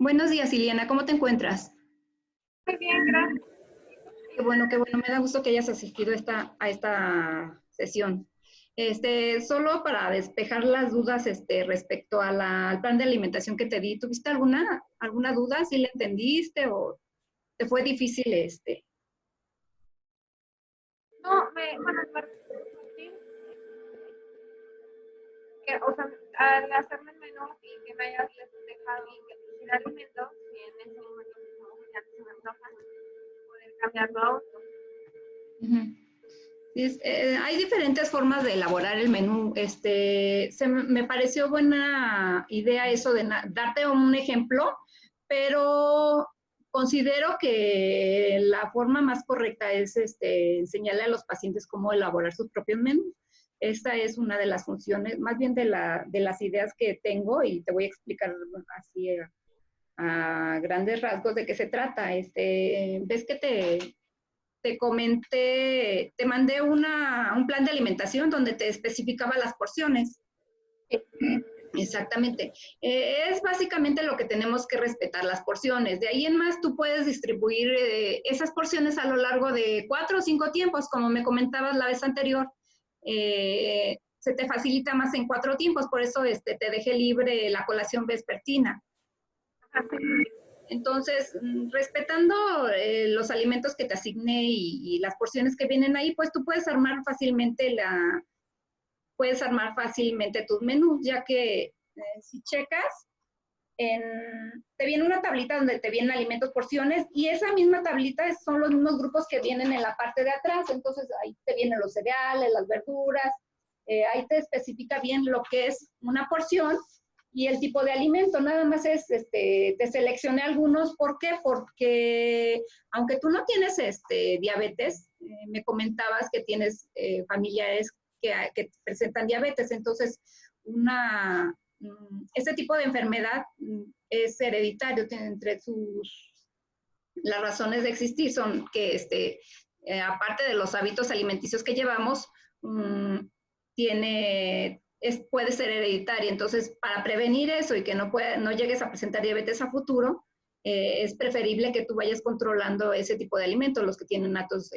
Buenos días, Iliana, ¿cómo te encuentras? Muy bien, gracias. Qué bueno, me da gusto que hayas asistido a esta sesión. Solo para despejar las dudas, respecto a al plan de alimentación que te di, ¿tuviste alguna duda? ¿Sí le entendiste o te fue difícil No, bueno, en parte sí, que, o sea, al hacerme el menú y que me hayas dejado y que pusiera alimentos, y en ese momento como que ya no se me antoja poder cambiarlo a otro. Ujú. Sí, hay diferentes formas de elaborar el menú. Me pareció buena idea eso de darte un ejemplo, pero considero que la forma más correcta es enseñarle a los pacientes cómo elaborar sus propios menús. Esta es una de las funciones, más bien de las ideas que tengo y te voy a explicar así a grandes rasgos de qué se trata. Ves que te comenté, te mandé un plan de alimentación donde te especificaba las porciones. Exactamente. Es básicamente lo que tenemos que respetar, las porciones. De ahí en más, tú puedes distribuir esas porciones a lo largo de 4 o 5 tiempos, como me comentabas la vez anterior. Se te facilita más en 4 tiempos, por eso te dejé libre la colación vespertina. Así, Entonces, respetando los alimentos que te asigné y las porciones que vienen ahí, pues tú puedes armar fácilmente tus menús, ya que si checas, te viene una tablita donde te vienen alimentos, porciones, y esa misma tablita son los mismos grupos que vienen en la parte de atrás. Entonces ahí te vienen los cereales, las verduras, ahí te especifica bien lo que es una porción y el tipo de alimento. Nada más te seleccioné algunos. ¿Por qué? Porque aunque tú no tienes diabetes, me comentabas que tienes familiares que presentan diabetes. Entonces, este tipo de enfermedad es hereditario. Entre las razones de existir son que, aparte de los hábitos alimenticios que llevamos, um, puede ser hereditaria. Entonces, para prevenir eso y que no llegues a presentar diabetes a futuro, es preferible que tú vayas controlando ese tipo de alimentos, los que tienen altos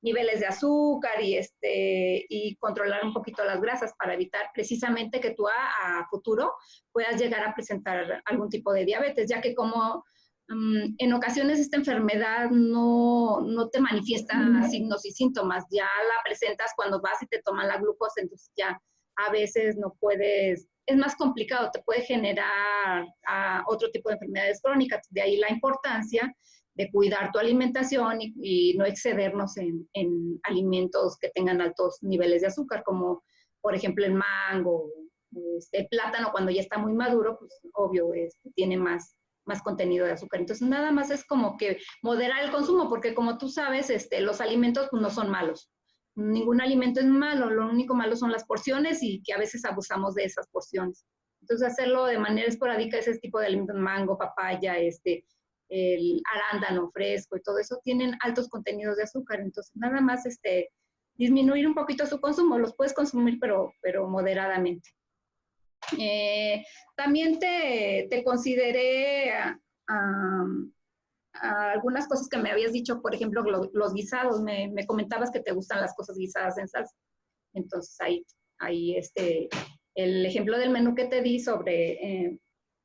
niveles de azúcar y controlar un poquito las grasas para evitar precisamente que tú a futuro puedas llegar a presentar algún tipo de diabetes, ya que como en ocasiones esta enfermedad no te manifiesta signos y síntomas, ya la presentas cuando vas y te toman la glucosa. Entonces ya a veces no puedes, es más complicado, te puede generar otro tipo de enfermedades crónicas. De ahí la importancia de cuidar tu alimentación y no excedernos en alimentos que tengan altos niveles de azúcar, como por ejemplo el mango, el plátano cuando ya está muy maduro, pues obvio, tiene más contenido de azúcar. Entonces, nada más es como que moderar el consumo, porque como tú sabes, los alimentos pues, no son malos. Ningún alimento es malo, lo único malo son las porciones y que a veces abusamos de esas porciones. Entonces, hacerlo de manera esporádica, ese tipo de alimentos, mango, papaya, el arándano fresco y todo eso, tienen altos contenidos de azúcar. Entonces, nada más disminuir un poquito su consumo. Los puedes consumir, pero moderadamente. También te consideré a algunas cosas que me habías dicho, por ejemplo, los guisados. Me comentabas que te gustan las cosas guisadas en salsa. Entonces, ahí el ejemplo del menú que te di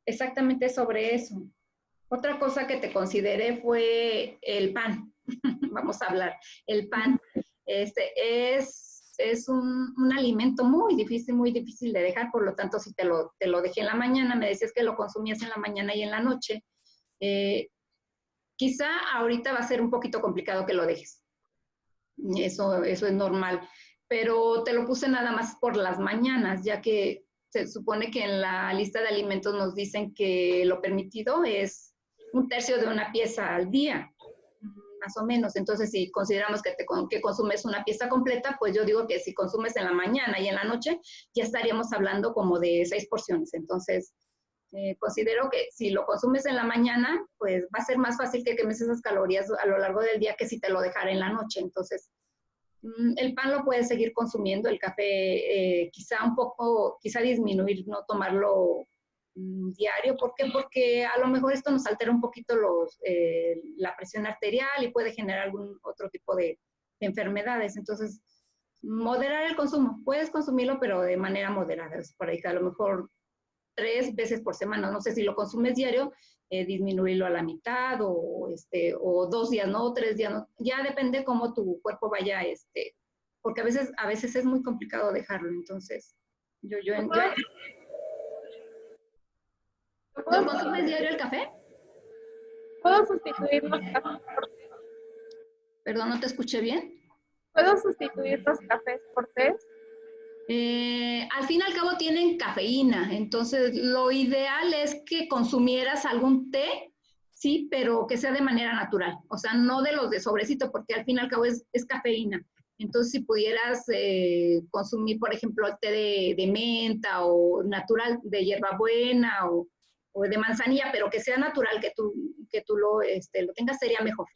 exactamente sobre eso. Otra cosa que te consideré fue el pan. Vamos a hablar. El pan es un alimento muy difícil de dejar. Por lo tanto, si te lo dejé en la mañana, me decías que lo consumías en la mañana y en la noche, quizá ahorita va a ser un poquito complicado que lo dejes. Eso es normal. Pero te lo puse nada más por las mañanas, ya que se supone que en la lista de alimentos nos dicen que lo permitido es 1/3 de una pieza al día, más o menos. Entonces, si consideramos que consumes una pieza completa, pues yo digo que si consumes en la mañana y en la noche, ya estaríamos hablando como de 6 porciones. Entonces, considero que si lo consumes en la mañana, pues va a ser más fácil que quemes esas calorías a lo largo del día que si te lo dejara en la noche. Entonces, el pan lo puedes seguir consumiendo, el café quizá disminuir, no tomarlo diario. ¿Por qué? Porque a lo mejor esto nos altera un poquito la presión arterial y puede generar algún otro tipo de enfermedades. Entonces, moderar el consumo. Puedes consumirlo, pero de manera moderada. Es por ahí que a lo mejor 3 veces por semana. No sé si lo consumes diario, disminuirlo a la mitad o 2 días, ¿no? O 3 días, ¿no? Ya depende cómo tu cuerpo vaya, porque a veces es muy complicado dejarlo. Entonces, ¿lo consumes diario el café? ¿Puedo sustituir los cafés por té? Perdón, no te escuché bien. ¿Puedo sustituir los cafés por té? Al fin y al cabo tienen cafeína, entonces lo ideal es que consumieras algún té, sí, pero que sea de manera natural, o sea, no de los de sobrecito, porque al fin y al cabo es cafeína. Entonces, si pudieras consumir, por ejemplo, el té de menta o natural de hierbabuena o de manzanilla, pero que sea natural, que tú lo tengas, sería mejor.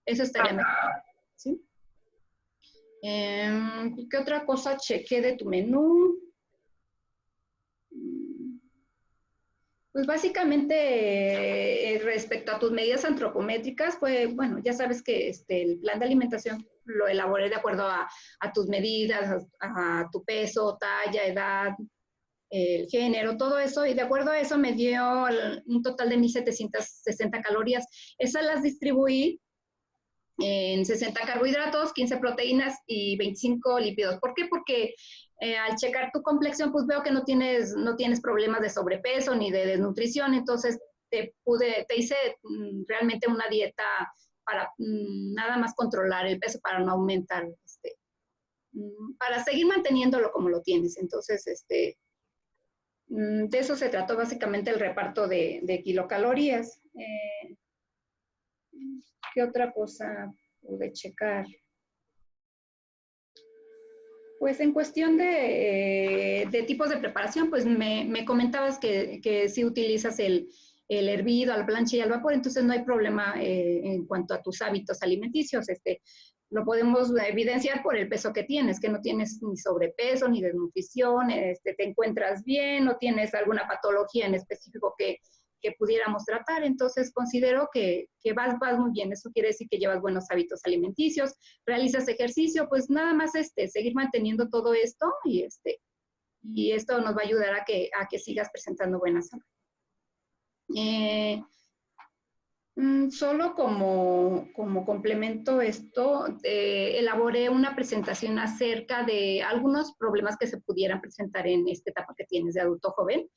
Eso estaría mejor, ¿sí? ¿Qué otra cosa chequé de tu menú? Pues básicamente respecto a tus medidas antropométricas, pues bueno, ya sabes que el plan de alimentación lo elaboré de acuerdo a tus medidas, a tu peso, talla, edad, el género, todo eso, y de acuerdo a eso me dio un total de 1,760 calorías. Esas las distribuí en 60 carbohidratos, 15 proteínas y 25 lípidos. ¿Por qué? Porque al checar tu complexión, pues veo que no tienes problemas de sobrepeso ni de desnutrición, entonces te hice realmente una dieta para nada más controlar el peso, para no aumentar, para seguir manteniéndolo como lo tienes. Entonces, de eso se trató básicamente el reparto de kilocalorías. ¿Qué otra cosa pude checar? Pues en cuestión de tipos de preparación, pues me comentabas que si utilizas el hervido, a la plancha y al vapor, entonces no hay problema en cuanto a tus hábitos alimenticios. Lo podemos evidenciar por el peso que tienes, que no tienes ni sobrepeso ni desnutrición, te encuentras bien, no tienes alguna patología en específico que pudiéramos tratar. Entonces considero que vas muy bien. Eso quiere decir que llevas buenos hábitos alimenticios, realizas ejercicio, pues nada más seguir manteniendo todo esto y esto nos va a ayudar a que sigas presentando buena salud. Solo como complemento esto, elaboré una presentación acerca de algunos problemas que se pudieran presentar en esta etapa que tienes de adulto joven,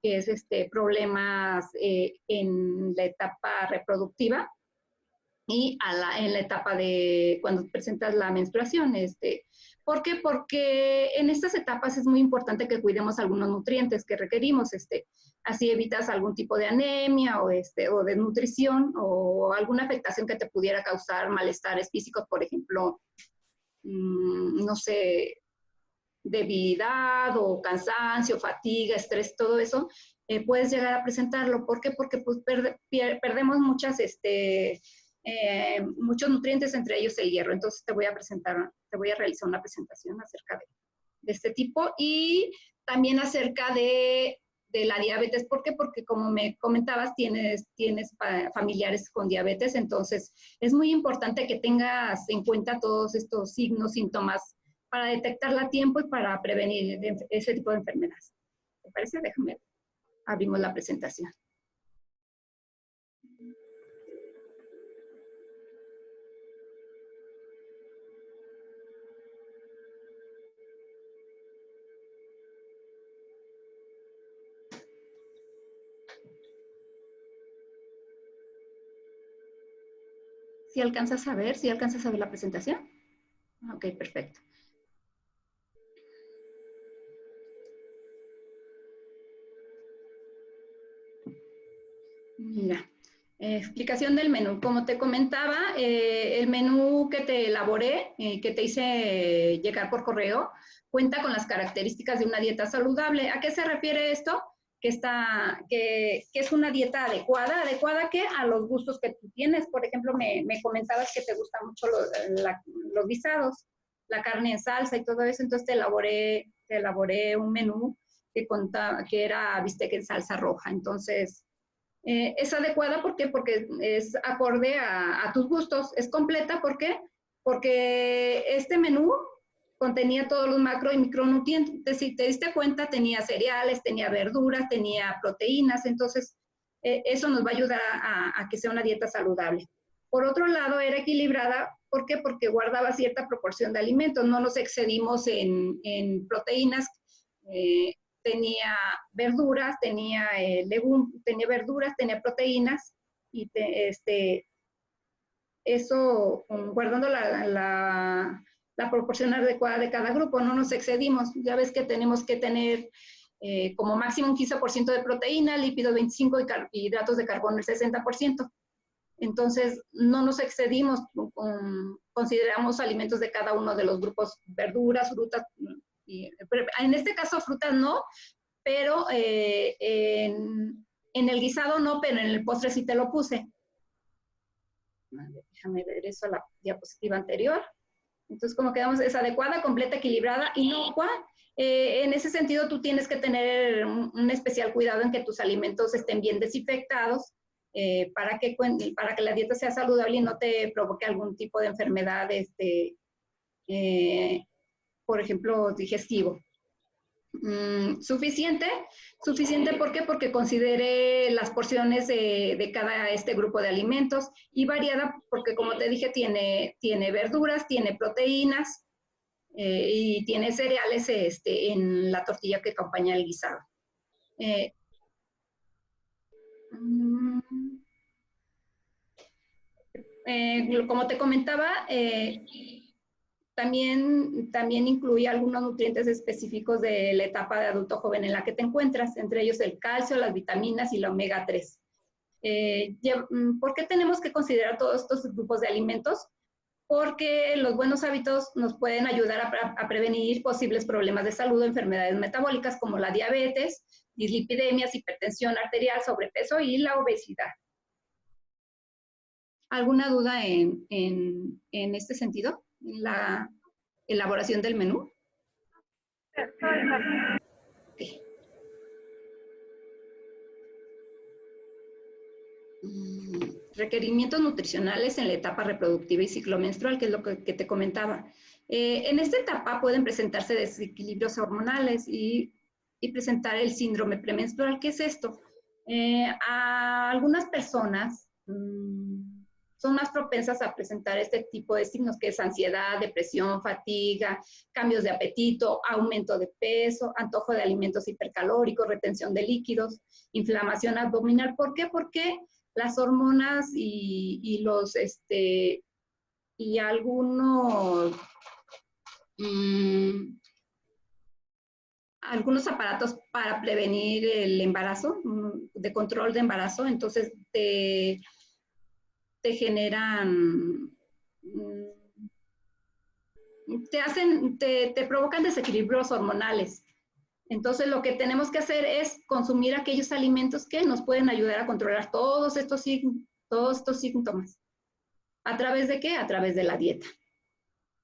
que es problemas en la etapa reproductiva y en la etapa de cuando presentas la menstruación. ¿Por qué? Porque en estas etapas es muy importante que cuidemos algunos nutrientes que requerimos. Así evitas algún tipo de anemia o desnutrición o alguna afectación que te pudiera causar malestares físicos, por ejemplo, no sé, debilidad o cansancio, fatiga, estrés, todo eso, puedes llegar a presentarlo. ¿Por qué? Porque pues, perdemos muchos nutrientes, entre ellos el hierro. Entonces te voy a realizar una presentación acerca de este tipo y también acerca de la diabetes. ¿Por qué? Porque como me comentabas, tienes familiares con diabetes, entonces es muy importante que tengas en cuenta todos estos signos, síntomas, para detectarla a tiempo y para prevenir ese tipo de enfermedades. ¿Te parece? Déjame, abrimos la presentación. ¿Sí alcanzas a ver? ¿Sí alcanzas a ver la presentación? Ok, perfecto. Mira, explicación del menú. Como te comentaba, el menú que te elaboré, que te hice llegar por correo, cuenta con las características de una dieta saludable. ¿A qué se refiere esto? Que es una dieta adecuada que a los gustos que tú tienes. Por ejemplo, me comentabas que te gustan mucho los guisados, la carne en salsa y todo eso, entonces te elaboré un menú que era bistec en salsa roja. Entonces, es adecuada, ¿por qué? Porque es acorde a tus gustos. Es completa, ¿por qué? Porque este menú contenía todos los macro y micronutrientes. Si te diste cuenta, tenía cereales, tenía verduras, tenía proteínas. Entonces, eso nos va a ayudar a que sea una dieta saludable. Por otro lado, era equilibrada. ¿Por qué? Porque guardaba cierta proporción de alimentos. No nos excedimos en proteínas. Tenía verduras, tenía tenía verduras, tenía proteínas y eso guardando la proporción adecuada de cada grupo, no nos excedimos. Ya ves que tenemos que tener como máximo un 15% de proteína, lípidos 25% y hidratos de carbono el 60%. Entonces, no nos excedimos, consideramos alimentos de cada uno de los grupos, verduras, frutas, en este caso frutas no, pero en el guisado no, pero en el postre sí te lo puse. Déjame ver eso a la diapositiva anterior. Entonces, como quedamos, es adecuada, completa, equilibrada, inocua. En ese sentido, tú tienes que tener un especial cuidado en que tus alimentos estén bien desinfectados para que la dieta sea saludable y no te provoque algún tipo de enfermedad, por ejemplo, digestivo. Suficiente, ¿por qué? Porque consideré las porciones de cada grupo de alimentos y variada porque, como te dije, tiene verduras, tiene proteínas y tiene cereales en la tortilla que acompaña el guisado. Como te comentaba, también incluye algunos nutrientes específicos de la etapa de adulto joven en la que te encuentras, entre ellos el calcio, las vitaminas y la omega 3. ¿Por qué tenemos que considerar todos estos grupos de alimentos? Porque los buenos hábitos nos pueden ayudar a prevenir posibles problemas de salud o enfermedades metabólicas como la diabetes, dislipidemias, hipertensión arterial, sobrepeso y la obesidad. ¿Alguna duda en este sentido? La elaboración del menú. Okay. Requerimientos nutricionales en la etapa reproductiva y ciclo menstrual, que es lo que te comentaba. En esta etapa pueden presentarse desequilibrios hormonales y presentar el síndrome premenstrual. ¿Qué es esto? A algunas personas son más propensas a presentar este tipo de signos, que es ansiedad, depresión, fatiga, cambios de apetito, aumento de peso, antojo de alimentos hipercalóricos, retención de líquidos, inflamación abdominal. ¿Por qué? Porque las hormonas y algunos aparatos para prevenir el embarazo, de control de embarazo, entonces te generan, te provocan desequilibrios hormonales. Entonces, lo que tenemos que hacer es consumir aquellos alimentos que nos pueden ayudar a controlar todos estos síntomas. ¿A través de qué? A través de la dieta.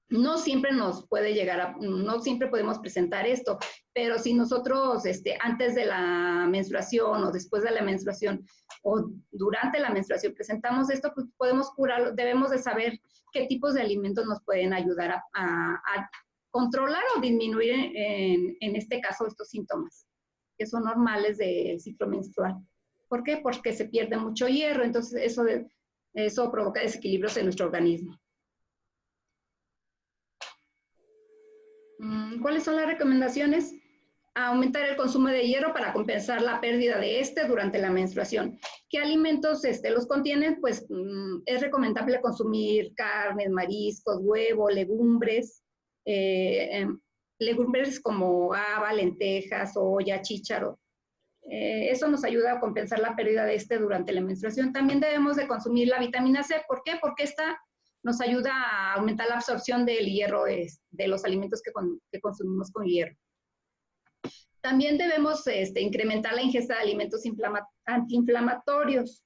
No siempre nos puede llegar no siempre podemos presentar esto, pero si nosotros antes de la menstruación o después de la menstruación o durante la menstruación presentamos esto, pues podemos curarlo. Debemos de saber qué tipos de alimentos nos pueden ayudar a controlar o disminuir en este caso estos síntomas, que son normales del ciclo menstrual. ¿Por qué? Porque se pierde mucho hierro, entonces eso provoca desequilibrios en nuestro organismo. ¿Cuáles son las recomendaciones? Aumentar el consumo de hierro para compensar la pérdida de durante la menstruación. ¿Qué alimentos los contienen? Pues es recomendable consumir carnes, mariscos, huevo, legumbres, legumbres como haba, lentejas, soya, chícharo. Eso nos ayuda a compensar la pérdida de durante la menstruación. También debemos de consumir la vitamina C. ¿Por qué? Porque esta nos ayuda a aumentar la absorción del hierro de los alimentos que consumimos con hierro. También debemos incrementar la ingesta de alimentos antiinflamatorios.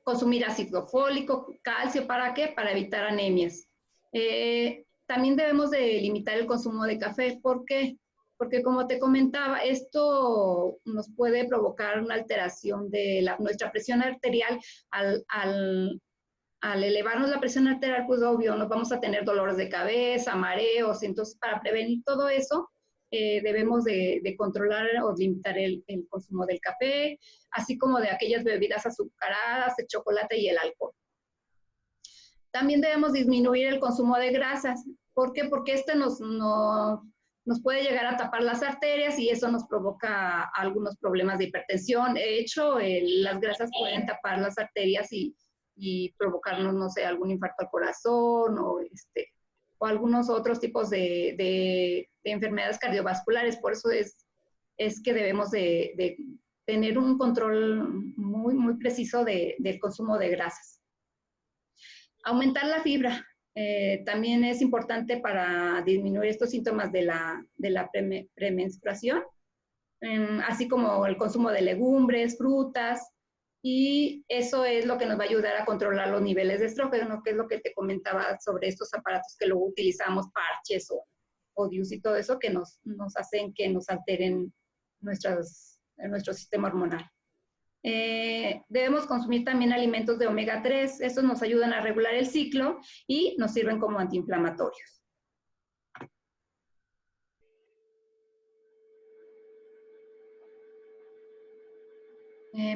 Consumir ácido fólico, calcio, ¿para qué? Para evitar anemias. También debemos de limitar el consumo de café. ¿Por qué? Porque como te comentaba, esto nos puede provocar una alteración de nuestra presión arterial. Al elevarnos la presión arterial, pues obvio, nos vamos a tener dolores de cabeza, mareos. Entonces, para prevenir todo eso, debemos de controlar o limitar el consumo del café, así como de aquellas bebidas azucaradas, el chocolate y el alcohol. También debemos disminuir el consumo de grasas. ¿Por qué? Porque este nos puede llegar a tapar las arterias y eso nos provoca algunos problemas de hipertensión. De hecho, las grasas pueden tapar las arterias y provocarnos, no sé, algún infarto al corazón o algunos otros tipos de enfermedades cardiovasculares. Por eso es que debemos de tener un control muy, muy preciso del consumo de grasas. Aumentar la fibra. También es importante para disminuir estos síntomas de la premenstruación, así como el consumo de legumbres, frutas, y eso es lo que nos va a ayudar a controlar los niveles de estrógeno, que es lo que te comentaba sobre estos aparatos que luego utilizamos, parches o DIUs y todo eso, que nos hacen que nos alteren nuestro sistema hormonal. Debemos consumir también alimentos de omega 3, estos nos ayudan a regular el ciclo y nos sirven como antiinflamatorios.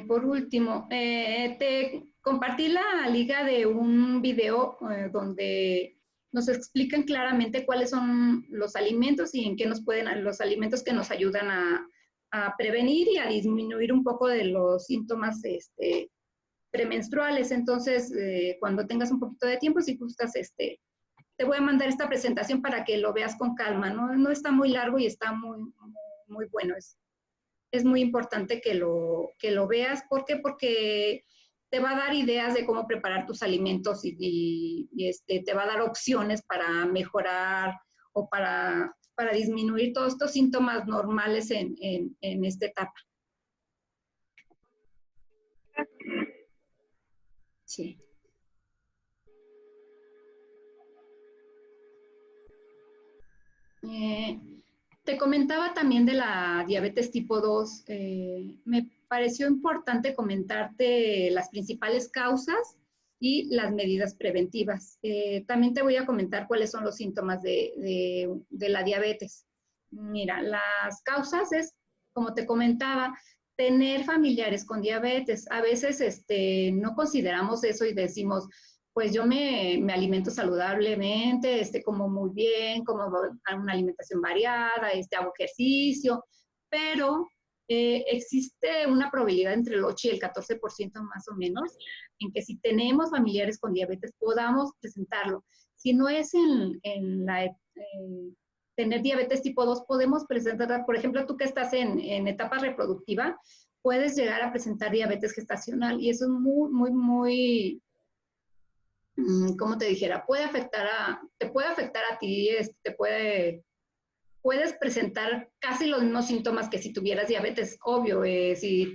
Por último, te compartí la liga de un video donde nos explican claramente cuáles son los alimentos y en qué los alimentos que nos ayudan a prevenir y a disminuir un poco de los síntomas premenstruales. Entonces, cuando tengas un poquito de tiempo, si gustas, te voy a mandar esta presentación para que lo veas con calma, ¿no? No está muy largo y está muy, muy bueno. Es muy importante que lo veas. ¿Por qué? Porque te va a dar ideas de cómo preparar tus alimentos y te va a dar opciones para mejorar o para disminuir todos estos síntomas normales en esta etapa. Sí. Te comentaba también de la diabetes tipo 2. Me pareció importante comentarte las principales causas y las medidas preventivas. También te voy a comentar cuáles son los síntomas de la diabetes. Mira, las causas es, como te comentaba, tener familiares con diabetes. A veces no consideramos eso y decimos, pues yo me alimento saludablemente, como muy bien, como una alimentación variada, hago ejercicio, pero existe una probabilidad entre el 8 y el 14% más o menos en que si tenemos familiares con diabetes podamos presentarlo. Si no es tener diabetes tipo 2, podemos presentar, por ejemplo, tú que estás en etapa reproductiva, puedes llegar a presentar diabetes gestacional y eso es muy, muy, muy... ¿Cómo te dijera? Te puede afectar a ti, puedes presentar casi los mismos síntomas que si tuvieras diabetes, obvio. Si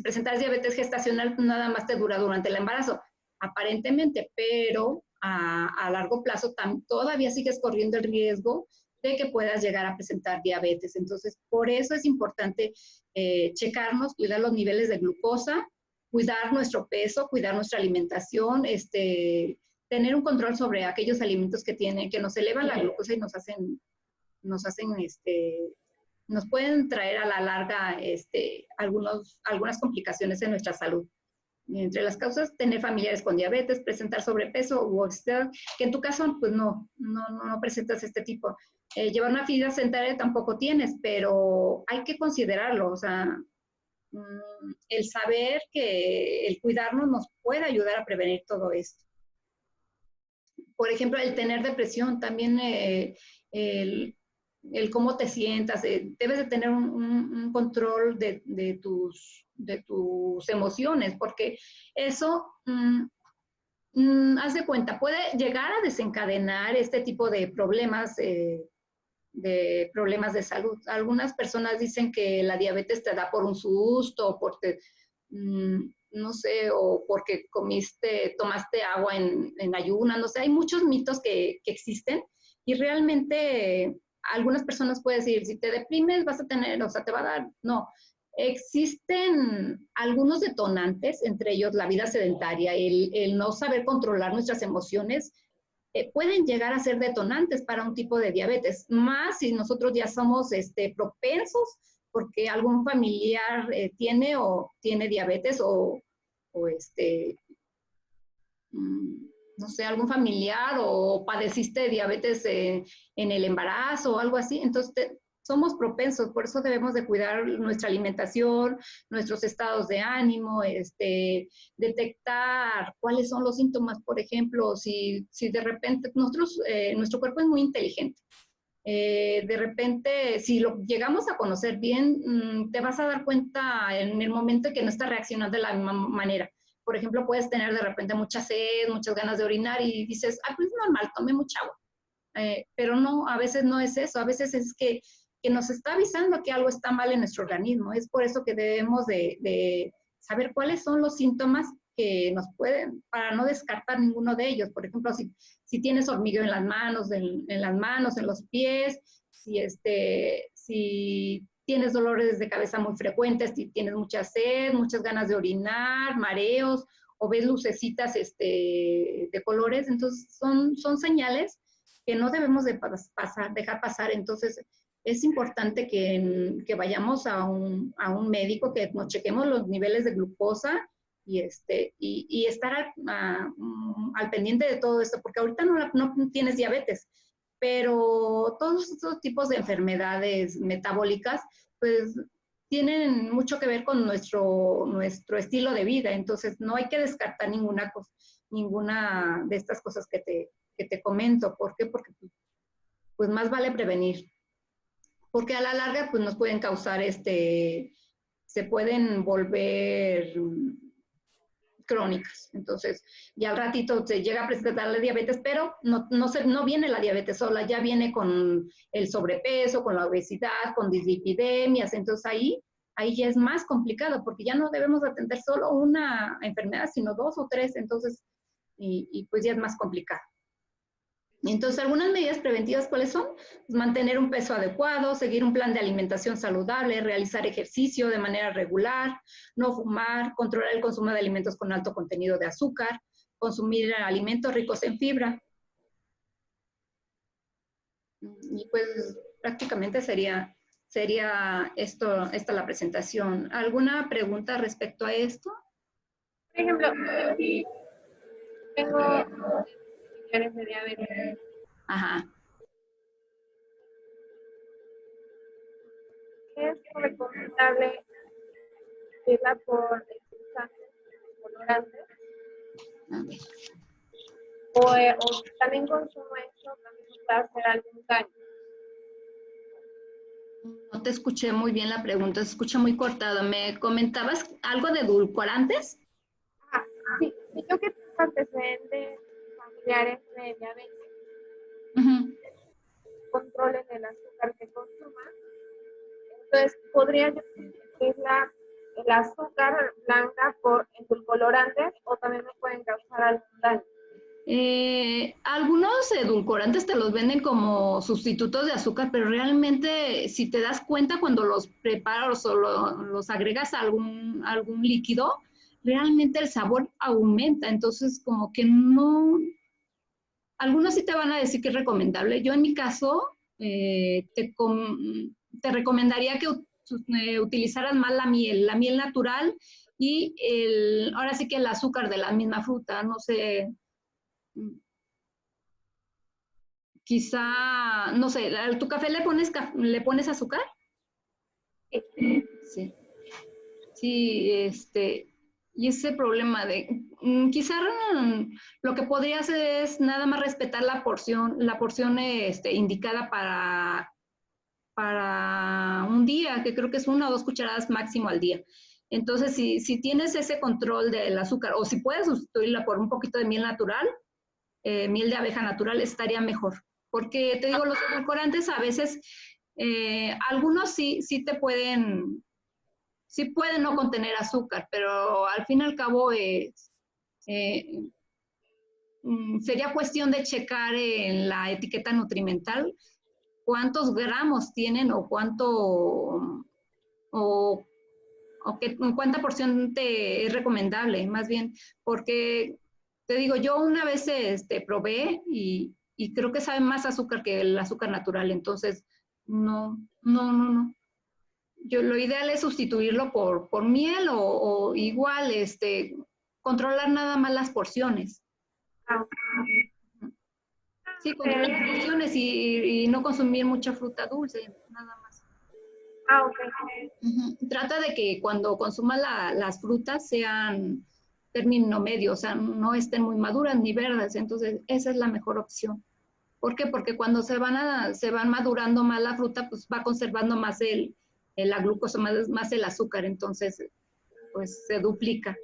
presentaras diabetes gestacional, nada más te dura durante el embarazo, aparentemente, pero a largo plazo todavía sigues corriendo el riesgo de que puedas llegar a presentar diabetes. Entonces, por eso es importante checarnos, cuidar los niveles de glucosa, cuidar nuestro peso, cuidar nuestra alimentación, tener un control sobre aquellos alimentos que nos elevan la glucosa y nos pueden traer a la larga algunas complicaciones en nuestra salud. Entre las causas, tener familiares con diabetes, presentar sobrepeso u obesidad, que en tu caso, pues no presentas este tipo. Llevar una vida sedentaria tampoco tienes, pero hay que considerarlo, o sea, el saber que el cuidarnos nos puede ayudar a prevenir todo esto. Por ejemplo, el tener depresión, también el cómo te sientas, debes de tener un control de tus emociones, porque eso, haz de cuenta, puede llegar a desencadenar este tipo de problemas de salud. Algunas personas dicen que la diabetes te da por un susto, no sé, o porque tomaste agua en ayuna, no sé, hay muchos mitos que existen y realmente algunas personas pueden decir, si te deprimes vas a tener, o sea, te va a dar, no. Existen algunos detonantes, entre ellos la vida sedentaria, el no saber controlar nuestras emociones, pueden llegar a ser detonantes para un tipo de diabetes, más si nosotros ya somos propensos porque algún familiar tiene diabetes o no sé, algún familiar o padeciste de diabetes en el embarazo o algo así, entonces somos propensos, por eso debemos de cuidar nuestra alimentación, nuestros estados de ánimo, detectar cuáles son los síntomas, por ejemplo, si de repente nuestro cuerpo es muy inteligente. De repente, si lo llegamos a conocer bien, te vas a dar cuenta en el momento en que no está reaccionando de la misma manera. Por ejemplo, puedes tener de repente mucha sed, muchas ganas de orinar y dices, pues es normal, tomé mucha agua. Pero no, a veces no es eso, a veces es que nos está avisando que algo está mal en nuestro organismo. Es por eso que debemos de saber cuáles son los síntomas que nos pueden, para no descartar ninguno de ellos. Por ejemplo, si tienes hormigueo en las manos, en los pies, si tienes dolores de cabeza muy frecuentes, si tienes mucha sed, muchas ganas de orinar, mareos, o ves lucecitas de colores, entonces son señales que no debemos de dejar pasar. Entonces, es importante que vayamos a un médico, que nos chequemos los niveles de glucosa y estar al pendiente de todo esto, porque ahorita no tienes diabetes, pero todos estos tipos de enfermedades metabólicas, pues tienen mucho que ver con nuestro estilo de vida, entonces no hay que descartar ninguna de estas cosas que te comento. ¿Por qué? Porque pues más vale prevenir, porque a la larga pues nos pueden causar, se pueden volver crónicas. Entonces, ya al ratito se llega a presentar la diabetes, pero no viene la diabetes sola, ya viene con el sobrepeso, con la obesidad, con dislipidemias. Entonces, ahí ya es más complicado, porque ya no debemos atender solo una enfermedad, sino 2 o 3. Entonces, y pues ya es más complicado. Entonces, algunas medidas preventivas, ¿cuáles son? Pues mantener un peso adecuado, seguir un plan de alimentación saludable, realizar ejercicio de manera regular, no fumar, controlar el consumo de alimentos con alto contenido de azúcar, consumir alimentos ricos en fibra. Y pues prácticamente sería esta la presentación. ¿Alguna pregunta respecto a esto? Por ejemplo, tengo millones de diabetes. Ajá. ¿Es recomendable irla por endulzantes colorantes? O también consumo esto, también puede hacer algún daño. No te escuché muy bien la pregunta, se escucha muy cortado. ¿Me comentabas algo de edulcorantes? Sí, si yo que tengo antecedentes familiares de diabetes, controlen el azúcar que consuman, entonces podría yo sustituir el azúcar blanca por edulcorantes, o también me pueden causar algún daño. Algunos edulcorantes te los venden como sustitutos de azúcar, pero realmente si te das cuenta cuando los preparas o los agregas a algún líquido, realmente el sabor aumenta. Entonces, como que no, algunos sí te van a decir que es recomendable. Yo en mi caso te recomendaría que utilizaras más la miel natural y ahora sí que el azúcar de la misma fruta, no sé. Quizá, no sé, ¿a tu café le pones azúcar? Sí. Sí, y ese problema de, quizá lo que podría hacer es nada más respetar la porción indicada para un día, que creo que es 1 o 2 cucharadas máximo al día. Entonces, si tienes ese control del azúcar, o si puedes sustituirla por un poquito de miel natural, miel de abeja natural, estaría mejor. Porque te digo, los edulcorantes a veces, algunos sí te pueden sí puede no contener azúcar, pero al fin y al cabo sería cuestión de checar en la etiqueta nutrimental cuántos gramos tienen o cuánta porción es recomendable, más bien, porque te digo, yo una vez probé y creo que sabe más azúcar que el azúcar natural, entonces no. Lo ideal es sustituirlo por miel o igual, controlar nada más las porciones. Ah, Sí, controlar las porciones y no consumir mucha fruta dulce, nada más. ok. Trata de que cuando consumas las frutas sean término medio, o sea, no estén muy maduras ni verdes, entonces esa es la mejor opción. ¿Por qué? Porque cuando se van madurando más la fruta, pues va conservando más la glucosa, más el azúcar, entonces pues se duplica.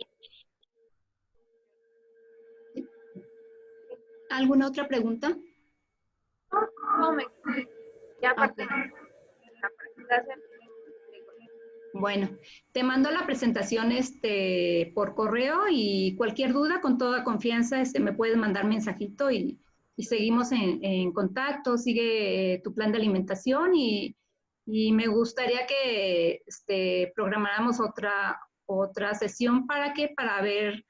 ¿Alguna otra pregunta? No me ya aparte Okay. de la presentación. Bueno, te mando la presentación por correo y cualquier duda, con toda confianza, me puedes mandar mensajito y seguimos en contacto. Sigue tu plan de alimentación y me gustaría que programáramos otra sesión para ver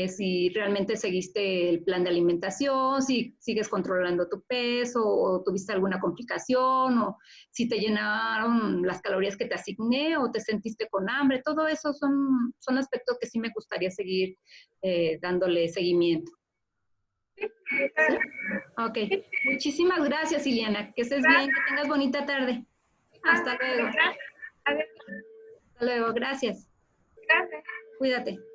si realmente seguiste el plan de alimentación, si sigues controlando tu peso o tuviste alguna complicación o si te llenaron las calorías que te asigné o te sentiste con hambre. Todo eso son aspectos que sí me gustaría seguir dándole seguimiento. Sí, ¿Sí? Ok. Muchísimas gracias, Iliana. Que estés bien, que tengas bonita tarde. Hasta luego. Adiós. Hasta luego. Gracias. Gracias. Cuídate.